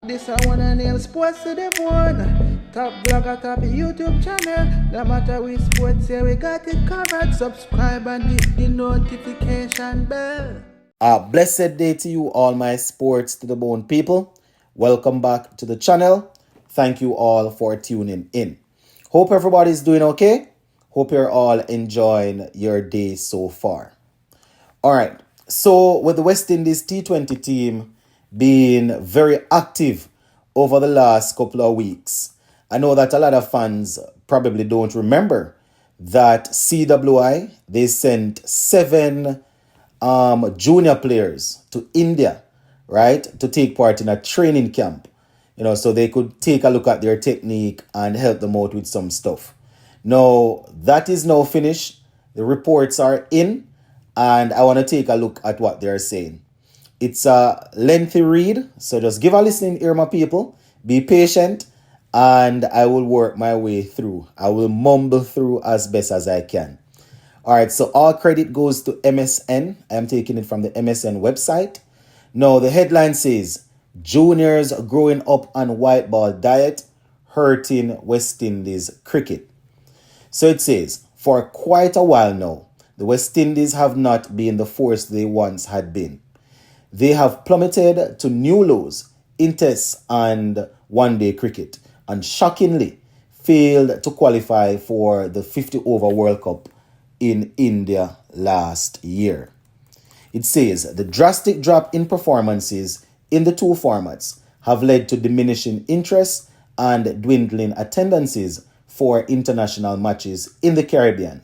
This I wanna nail sports to the bone. Top blogger, top YouTube channel. No matter which sports, yeah, we got it covered. Subscribe and hit the notification bell. A blessed day to you, all my sports to the bone people. Welcome back to the channel. Thank you all for tuning in. Hope everybody's doing okay. Hope you're all enjoying your day so far. All right. So with the West Indies T20 team being very active over the last couple of weeks, I know that a lot of fans probably don't remember that CWI, they sent 7 junior players to India, right, to take part in a training camp, so they could take a look at their technique and help them out with some stuff. Now, that is now finished. The reports are in, and I want to take a look at what they're saying. It's a lengthy read, so just give a listening ear, my people. Be patient, and I will work my way through. I will mumble through as best as I can. All right, so all credit goes to MSN. I'm taking it from the MSN website. Now, the headline says, Juniors growing up on white ball diet, hurting West Indies cricket. So it says, for quite a while now, the West Indies have not been the force they once had been. They have plummeted to new lows in Test and one-day cricket and shockingly failed to qualify for the 50-over World Cup in India last year. It says the drastic drop in performances in the two formats have led to diminishing interest and dwindling attendances for international matches in the Caribbean.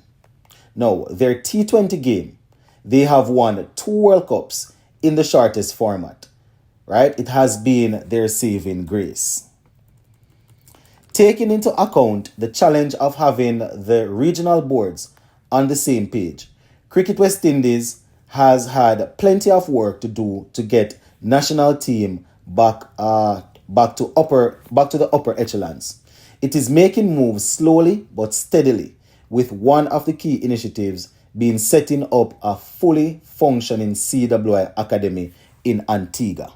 Now, their T20 game, they have won 2 World Cups in the shortest format, right? It has been their saving grace. Taking into account the challenge of having the regional boards on the same page, Cricket West Indies has had plenty of work to do to get national team back to the upper echelons. It is making moves slowly but steadily, with one of the key initiatives being setting up a fully functioning CWI Academy in Antigua.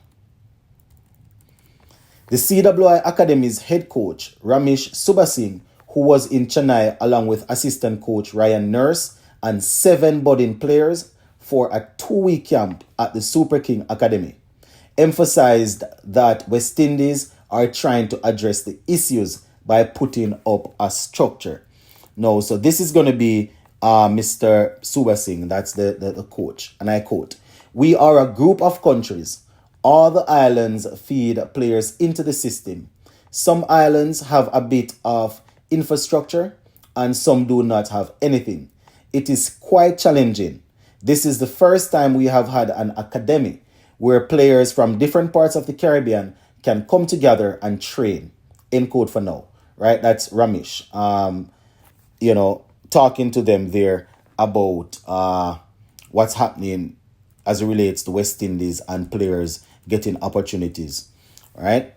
The CWI Academy's head coach, Ramesh Subasinghe, who was in Chennai along with assistant coach Ryan Nurse and 7 budding players for a 2-week camp at the Super King Academy, emphasized that West Indies are trying to address the issues by putting up a structure. No, so this is going to be Mr. Subasinghe, that's the coach, and I quote, "We are a group of countries. All the islands feed players into the system. Some islands have a bit of infrastructure and some do not have anything. It is quite challenging. This is the first time we have had an academy where players from different parts of the Caribbean can come together and train." End quote for now, right? That's Ramesh, talking to them there about what's happening as it relates to West Indies and players getting opportunities, right?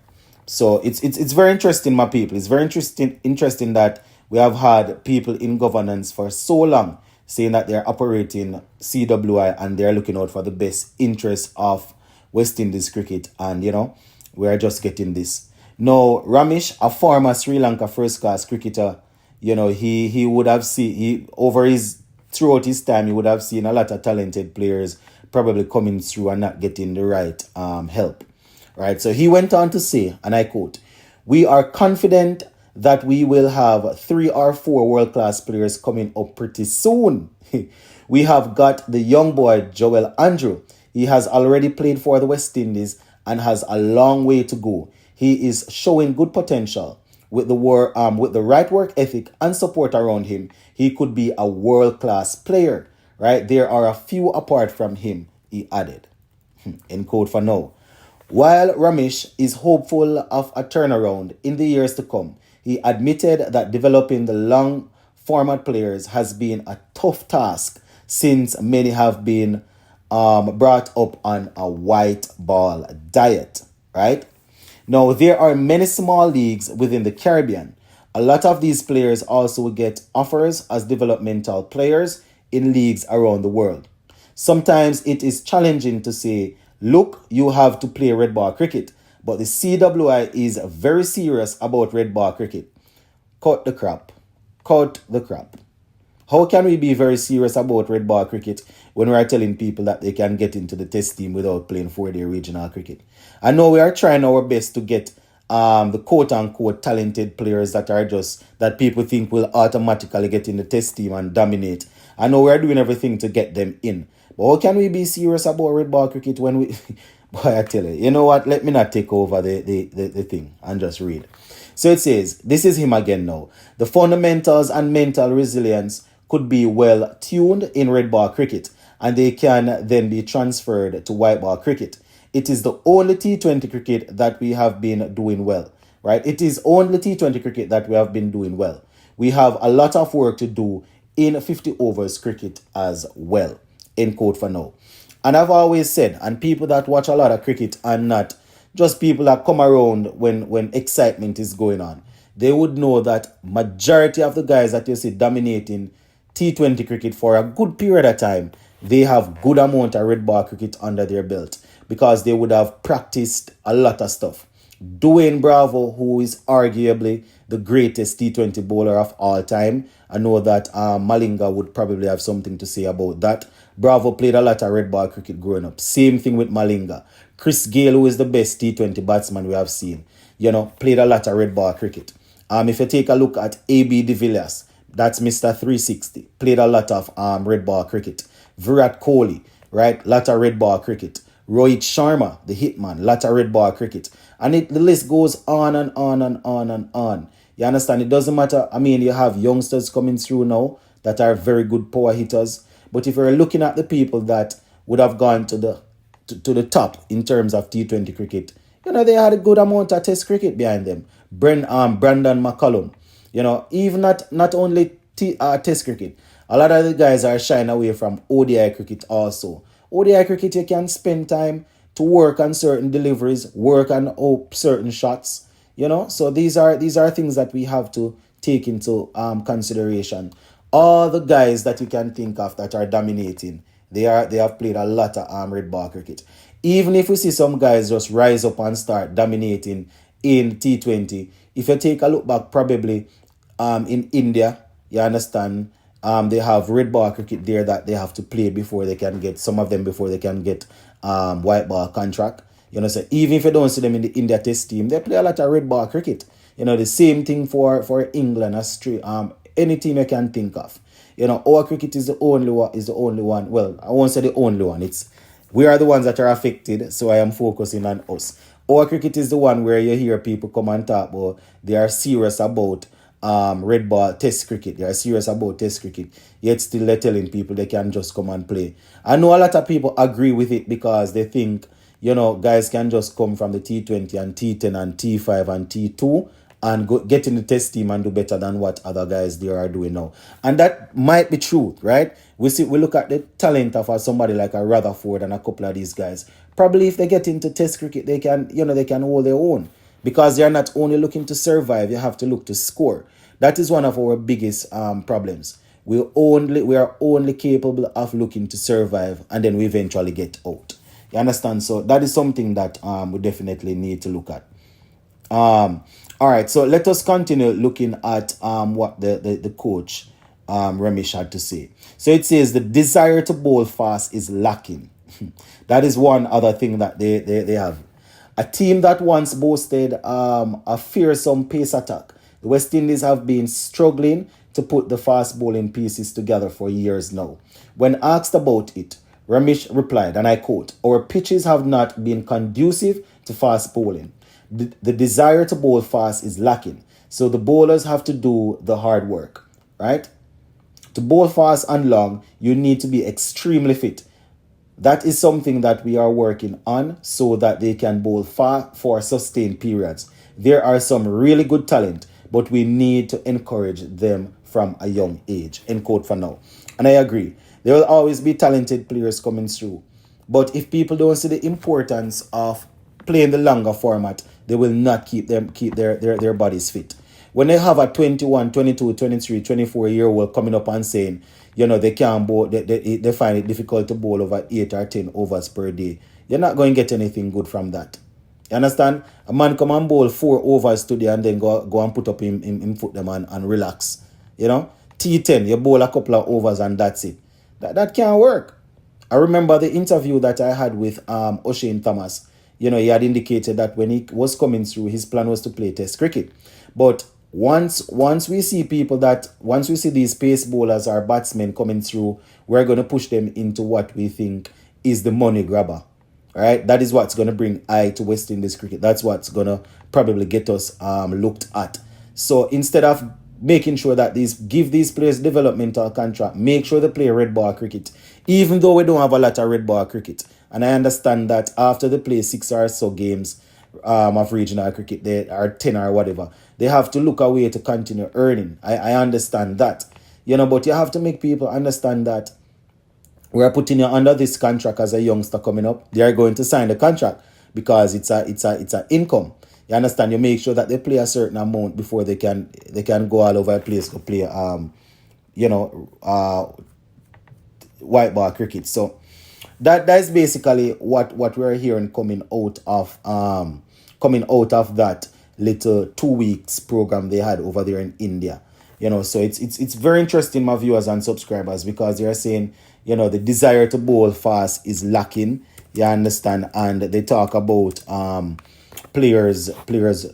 So it's very interesting, my people. It's very interesting that we have had people in governance for so long saying that they're operating CWI and they're looking out for the best interests of West Indies cricket, and we are just getting this. Now, Ramesh, a former Sri Lanka first-class cricketer, he would have seen, throughout his time, he would have seen a lot of talented players probably coming through and not getting the right help, right? So he went on to say, and I quote, "We are confident that we will have 3 or 4 world-class players coming up pretty soon. We have got the young boy, Joel Andrew. He has already played for the West Indies and has a long way to go. He is showing good potential. With the right work ethic and support around him, he could be a world-class player, right? There are a few apart from him," he added. End quote for now. While Ramesh is hopeful of a turnaround in the years to come, he admitted that developing the long format players has been a tough task since many have been brought up on a white ball diet, right? Now, there are many small leagues within the Caribbean. A lot of these players also get offers as developmental players in leagues around the world. Sometimes it is challenging to say, look, you have to play red ball cricket, But the CWI is very serious about red ball cricket. Cut the crap. Cut the crap. How can we be very serious about red ball cricket when we are telling people that they can get into the test team without playing 4-day regional cricket? I know we are trying our best to get the quote-unquote talented players that people think will automatically get in the test team and dominate. I know we are doing everything to get them in. But how can we be serious about red ball cricket when we... Boy, I tell you know what? Let me not take over the thing and just read. So it says, this is him again now. The fundamentals and mental resilience could be well tuned in red ball cricket, and they can then be transferred to white ball cricket. It is the only T20 cricket that we have been doing well, right? It is only T20 cricket that we have been doing well. We have a lot of work to do in 50 overs cricket as well, end quote for now. And I've always said, and people that watch a lot of cricket and not just people that come around when excitement is going on, they would know that majority of the guys that you see dominating T20 cricket for a good period of time, they have good amount of red ball cricket under their belt because they would have practiced a lot of stuff. Dwayne Bravo, who is arguably the greatest T20 bowler of all time, I know that Malinga would probably have something to say about that. Bravo played a lot of red ball cricket growing up. Same thing with Malinga. Chris Gayle, who is the best T20 batsman we have seen, played a lot of red ball cricket. If you take a look at AB de Villiers, that's Mr. 360, played a lot of red ball cricket. Virat Kohli, right, lot of red ball cricket. Rohit Sharma, the hitman, lot of red ball cricket. And the list goes on and on and on and on. You understand? It doesn't matter. I mean, you have youngsters coming through now that are very good power hitters. But if you're looking at the people that would have gone to the top in terms of T20 cricket, they had a good amount of test cricket behind them. Brandon McCullum, even not only test cricket, a lot of the guys are shying away from ODI cricket also. ODI cricket, you can spend time to work on certain deliveries, work on certain shots, So these are things that we have to take into consideration. All the guys that you can think of that are dominating, they have played a lot of red ball cricket. Even if we see some guys just rise up and start dominating in T20, if you take a look back, probably in India, you understand, they have red ball cricket there that they have to play before they can get, some of them before they can get white ball contract. So even if you don't see them in the India test team, they play a lot of red ball cricket. The same thing for England, Australia, any team you can think of. Our cricket is the only one. Well, I won't say the only one. We are the ones that are affected, so I am focusing on us. Our cricket is the one where you hear people come and talk about they are serious about red ball test cricket. They are serious about test cricket. Yet still they're telling people they can just come and play. I know a lot of people agree with it because they think, guys can just come from the T20 and T10 and T5 and T2 and get in the test team and do better than what other guys there are doing now. And that might be true, right? We look at the talent of somebody like a Rutherford and a couple of these guys. Probably if they get into test cricket, they can hold their own. Because they are not only looking to survive, you have to look to score. That is one of our biggest problems. We are only capable of looking to survive, and then we eventually get out. You understand? So that is something that we definitely need to look at. All right, so let us continue looking at what the coach Ramesh had to say. So it says the desire to bowl fast is lacking. That is one other thing that they have. A team that once boasted a fearsome pace attack, the West Indies have been struggling to put the fast bowling pieces together for years now. When asked about it, Ramesh replied, and I quote, "Our pitches have not been conducive to fast bowling. The desire to bowl fast is lacking, so the bowlers have to do the hard work," right? To bowl fast and long, you need to be extremely fit. That is something that we are working on so that they can bowl far for sustained periods. There are some really good talent, but we need to encourage them from a young age. End quote for now. And I agree. There will always be talented players coming through. But if people don't see the importance of playing the longer format, they will not keep their bodies fit. When they have a 21, 22, 23, 24-year-old coming up and saying, they can't bowl, they find it difficult to bowl over 8 or 10 overs per day, you're not going to get anything good from that. You understand? A man come and bowl 4 overs today and then go and put up him foot them and relax. You know? T10, you bowl a couple of overs and that's it. That can't work. I remember the interview that I had with O'Shane Thomas. You know, he had indicated that when he was coming through, his plan was to play Test cricket. But once we see these pace bowlers or batsmen coming through, we're going to push them into what we think is the money grabber. All right, that is what's going to bring eye to West Indies cricket. That's what's going to probably get us looked at. So instead of making sure that give these players developmental contract, make sure they play red ball cricket, even though we don't have a lot of red ball cricket. And I understand that after they play 6 or so games of regional cricket, they are 10 or whatever, they have to look away to continue earning. I understand that, you know, but you have to make people understand that we are putting you under this contract as a youngster coming up. They are going to sign the contract because it's a income. You understand? You make sure that they play a certain amount before they can go all over the place to play white ball cricket. So that is basically what we're hearing coming out of that little 2 weeks program they had over there in India. You know, so it's very interesting, my viewers and subscribers, because they're saying, you know, the desire to bowl fast is lacking. You understand? And they talk about players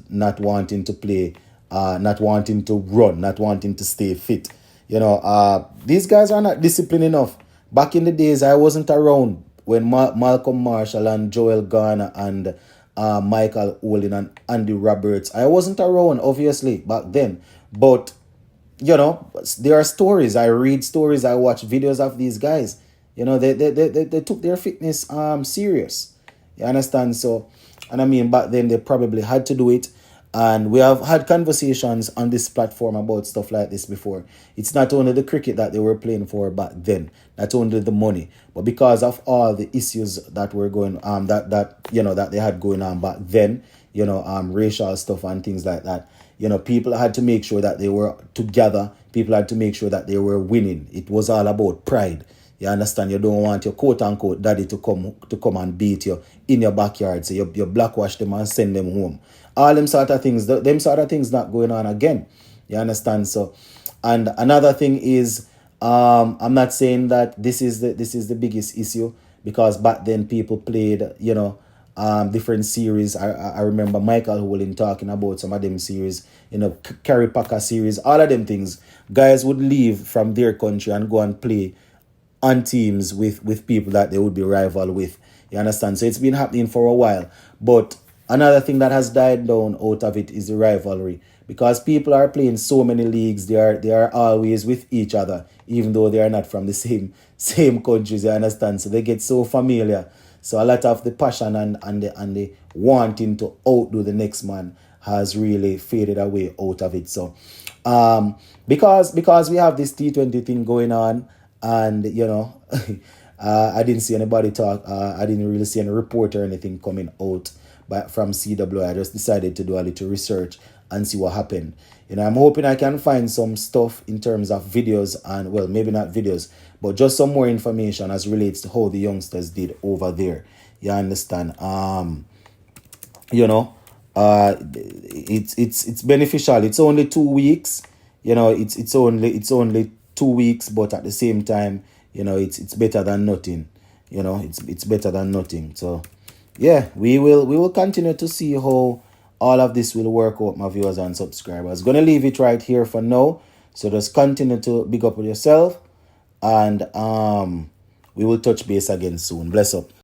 not wanting to play, not wanting to run, not wanting to stay fit. You know, these guys are not disciplined enough. Back in the days, I wasn't around when Malcolm Marshall and Joel Garner and Michael Olin and Andy Roberts. I wasn't around, obviously, back then. But you know, there are stories. I read stories. I watch videos of these guys. You know, they took their fitness serious. You understand? So, and I mean, back then they probably had to do it. And we have had conversations on this platform about stuff like this before. It's not only the cricket that they were playing for back then, not only the money, but because of all the issues that were going that they had going on back then, you know, racial stuff and things like that. You know, people had to make sure that they were together. People had to make sure that they were winning. It was all about pride. You understand? You don't want your quote-unquote daddy to come and beat you in your backyard. So you blackwash them and send them home. All them sort of things not going on again. You understand? So, and another thing is, I'm not saying that this is the biggest issue, because back then people played, you know, different series. I remember Michael Olin talking about some of them series, you know, Kerry Packer series, all of them things. Guys would leave from their country and go and play on teams with people that they would be rival with. You understand? So it's been happening for a while. But another thing that has died down out of it is the rivalry. Because people are playing so many leagues, they are always with each other, even though they are not from the same countries, you understand? So they get so familiar. So a lot of the passion and the wanting to outdo the next man has really faded away out of it. So because we have this T20 thing going on, and you know, I didn't see anybody talk. I didn't really see any report or anything coming out from CWI. I just decided to do a little research and see what happened. You know, I'm hoping I can find some stuff in terms of videos and, well, maybe not videos, but just some more information as relates to how the youngsters did over there. You understand? You know, it's beneficial. It's only 2 weeks. You know, it's only 2 weeks, but at the same time, you know, it's better than nothing. You know, it's better than nothing. So yeah, we will continue to see how all of this will work out, my viewers and subscribers. Gonna leave it right here for now. So just continue to big up with yourself, and we will touch base again soon. Bless up.